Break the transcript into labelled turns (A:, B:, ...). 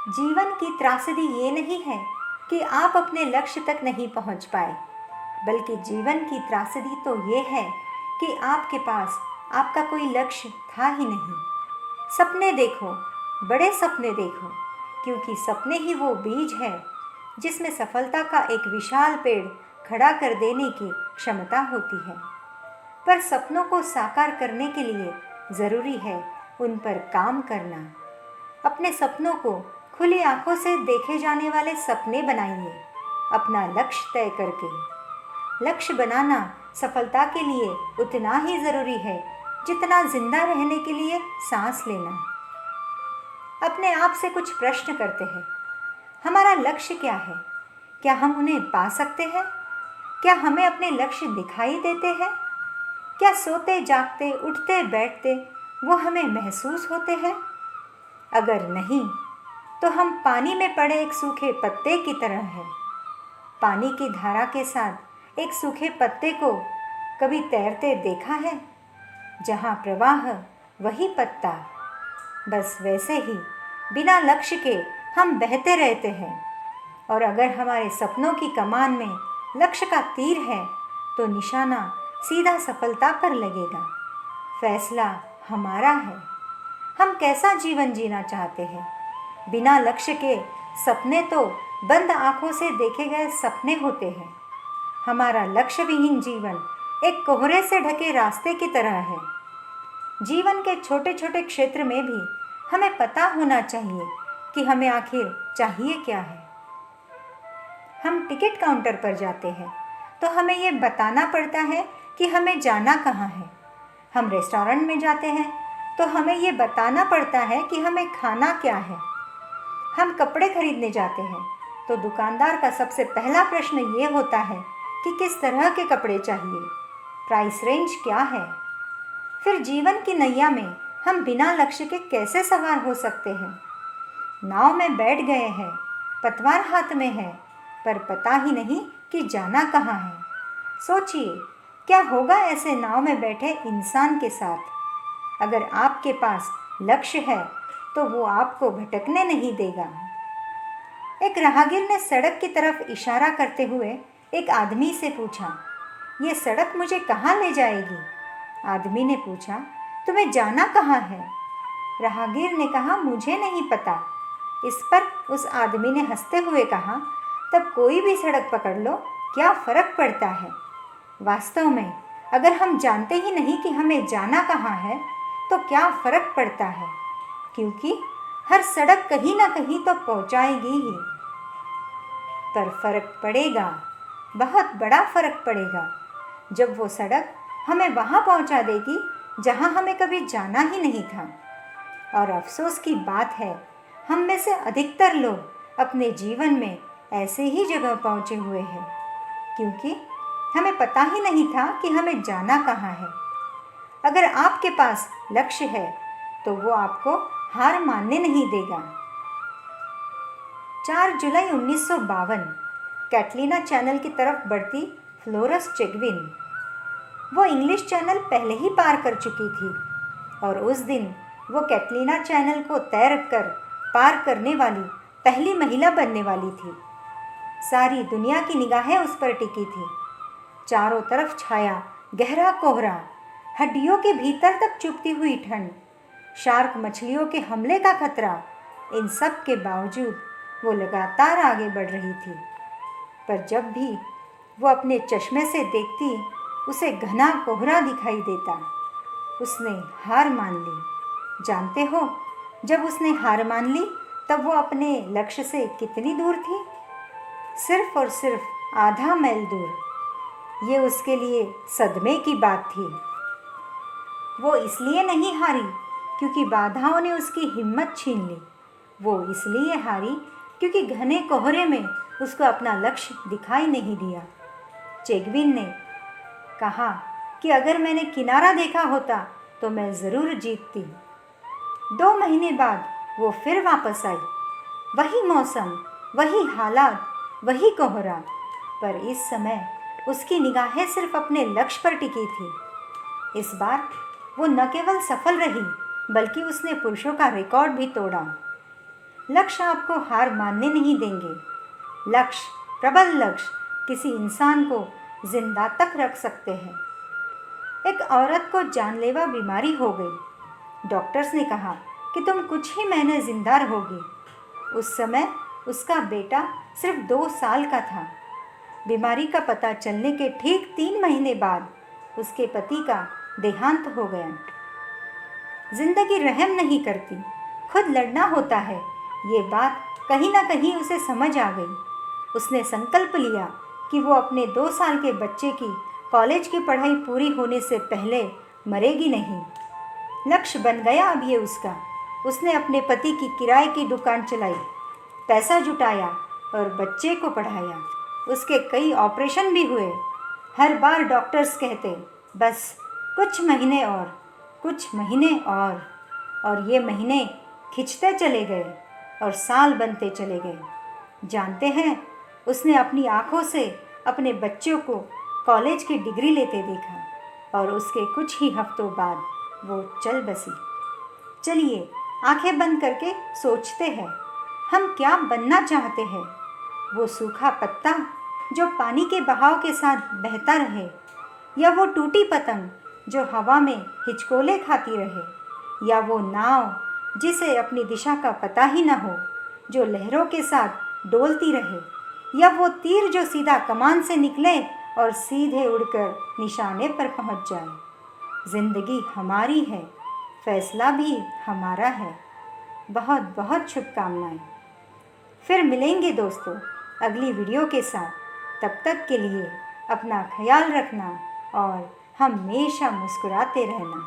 A: जीवन की त्रासदी ये नहीं है कि आप अपने लक्ष्य तक नहीं पहुंच पाए, बल्कि जीवन की त्रासदी तो ये है कि आपके पास आपका कोई लक्ष्य था ही नहीं। सपने देखो, बड़े सपने देखो, क्योंकि सपने ही वो बीज है जिसमें सफलता का एक विशाल पेड़ खड़ा कर देने की क्षमता होती है। पर सपनों को साकार करने के लिए ज़रूरी है उन पर काम करना। अपने सपनों को खुली आंखों से देखे जाने वाले सपने बनाइए, अपना लक्ष्य तय करके। लक्ष्य बनाना सफलता के लिए उतना ही ज़रूरी है जितना जिंदा रहने के लिए सांस लेना। अपने आप से कुछ प्रश्न करते हैं। हमारा लक्ष्य क्या है? क्या हम उन्हें पा सकते हैं? क्या हमें अपने लक्ष्य दिखाई देते हैं? क्या सोते जागते उठते बैठते वो हमें महसूस होते हैं? अगर नहीं, तो हम पानी में पड़े एक सूखे पत्ते की तरह हैं। पानी की धारा के साथ एक सूखे पत्ते को कभी तैरते देखा है? जहाँ प्रवाह वही पत्ता। बस वैसे ही बिना लक्ष्य के हम बहते रहते हैं। और अगर हमारे सपनों की कमान में लक्ष्य का तीर है तो निशाना सीधा सफलता पर लगेगा। फैसला हमारा है, हम कैसा जीवन जीना चाहते हैं। बिना लक्ष्य के सपने तो बंद आंखों से देखे गए सपने होते हैं। हमारा लक्ष्य विहीन जीवन एक कोहरे से ढके रास्ते की तरह है। जीवन के छोटे छोटे क्षेत्र में भी हमें पता होना चाहिए कि हमें आखिर चाहिए क्या है। हम टिकट काउंटर पर जाते हैं तो हमें ये बताना पड़ता है कि हमें जाना कहाँ है। हम रेस्टोरेंट में जाते हैं तो हमें ये बताना पड़ता है कि हमें खाना क्या है। हम कपड़े खरीदने जाते हैं तो दुकानदार का सबसे पहला प्रश्न ये होता है कि किस तरह के कपड़े चाहिए, प्राइस रेंज क्या है। फिर जीवन की नैया में हम बिना लक्ष्य के कैसे सवार हो सकते हैं। नाव में बैठ गए हैं, पतवार हाथ में है, पर पता ही नहीं कि जाना कहाँ है। सोचिए, क्या होगा ऐसे नाव में बैठे इंसान के साथ? अगर आपके पास लक्ष्य है तो वो आपको भटकने नहीं देगा। एक राहगीर ने सड़क की तरफ इशारा करते हुए एक आदमी से पूछा, ये सड़क मुझे कहाँ ले जाएगी? आदमी ने पूछा, तुम्हें जाना कहाँ है? राहगीर ने कहा, मुझे नहीं पता। इस पर उस आदमी ने हंसते हुए कहा, तब कोई भी सड़क पकड़ लो, क्या फ़र्क पड़ता है। वास्तव में अगर हम जानते ही नहीं कि हमें जाना कहाँ है तो क्या फ़र्क पड़ता है, क्योंकि हर सड़क कहीं ना कहीं तो पहुंचाएगी ही। पर फर्क पड़ेगा, बहुत बड़ा फर्क पड़ेगा, जब वो सड़क हमें वहां पहुंचा देगी जहां हमें कभी जाना ही नहीं था। और अफसोस की बात है, हम में से अधिकतर लोग अपने जीवन में ऐसे ही जगह पहुंचे हुए हैं क्योंकि हमें पता ही नहीं था कि हमें जाना कहाँ है। अगर आपके पास लक्ष्य है तो वो आपको हार मानने नहीं देगा। 4 जुलाई 1952 कैटलीना चैनल की तरफ बढ़ती फ्लोरस चेगविन, वो इंग्लिश चैनल पहले ही पार कर चुकी थी और उस दिन वो कैटलीना चैनल को तैर कर पार करने वाली पहली महिला बनने वाली थी। सारी दुनिया की निगाहें उस पर टिकी थी। चारों तरफ छाया गहरा कोहरा, हड्डियों के भीतर तक चुभती हुई ठंड, शार्क मछलियों के हमले का खतरा। इन सब के बावजूद वो लगातार आगे बढ़ रही थी। पर जब भी वो अपने चश्मे से देखती उसे घना कोहरा दिखाई देता। उसने हार मान ली। जानते हो, जब उसने हार मान ली तब वो अपने लक्ष्य से कितनी दूर थी? सिर्फ और सिर्फ आधा मील दूर। ये उसके लिए सदमे की बात थी। वो इसलिए नहीं हारी क्योंकि बाधाओं ने उसकी हिम्मत छीन ली। वो इसलिए हारी क्योंकि घने कोहरे में उसको अपना लक्ष्य दिखाई नहीं दिया। चेगविन ने कहा कि अगर मैंने किनारा देखा होता तो मैं ज़रूर जीतती। 2 महीने बाद वो फिर वापस आई। वही मौसम, वही हालात, वही कोहरा, पर इस समय उसकी निगाहें सिर्फ अपने लक्ष्य पर टिकी थी। इस बार वो न केवल सफल रही बल्कि उसने पुरुषों का रिकॉर्ड भी तोड़ा। लक्ष्य आपको हार मानने नहीं देंगे। लक्ष्य, प्रबल लक्ष्य किसी इंसान को जिंदा तक रख सकते हैं। एक औरत को जानलेवा बीमारी हो गई। डॉक्टर्स ने कहा कि तुम कुछ ही महीने जिंदा रहोगी। उस समय उसका बेटा सिर्फ 2 साल का था। बीमारी का पता चलने के ठीक 3 महीने बाद उसके पति का देहांत हो गया। जिंदगी रहम नहीं करती, खुद लड़ना होता है। ये बात कहीं ना कहीं उसे समझ आ गई। उसने संकल्प लिया कि वो अपने 2 साल के बच्चे की कॉलेज की पढ़ाई पूरी होने से पहले मरेगी नहीं। लक्ष्य बन गया अब ये उसका। उसने अपने पति की किराए की दुकान चलाई, पैसा जुटाया और बच्चे को पढ़ाया। उसके कई ऑपरेशन भी हुए। हर बार डॉक्टर्स कहते, बस कुछ महीने और, कुछ महीने और ये महीने खिंचते चले गए और साल बनते चले गए। जानते हैं, उसने अपनी आंखों से अपने बच्चों को कॉलेज की डिग्री लेते देखा और उसके कुछ ही हफ्तों बाद वो चल बसी। चलिए आंखें बंद करके सोचते हैं, हम क्या बनना चाहते हैं? वो सूखा पत्ता जो पानी के बहाव के साथ बहता रहे, या वो टूटी पतंग जो हवा में हिचकोले खाती रहे, या वो नाव जिसे अपनी दिशा का पता ही न हो, जो लहरों के साथ डोलती रहे, या वो तीर जो सीधा कमान से निकले और सीधे उड़कर निशाने पर पहुंच जाए। जिंदगी हमारी है, फैसला भी हमारा है। बहुत बहुत शुभकामनाएं। फिर मिलेंगे दोस्तों अगली वीडियो के साथ। तब तक के लिए अपना ख्याल रखना और हमेशा मुस्कुराते रहना।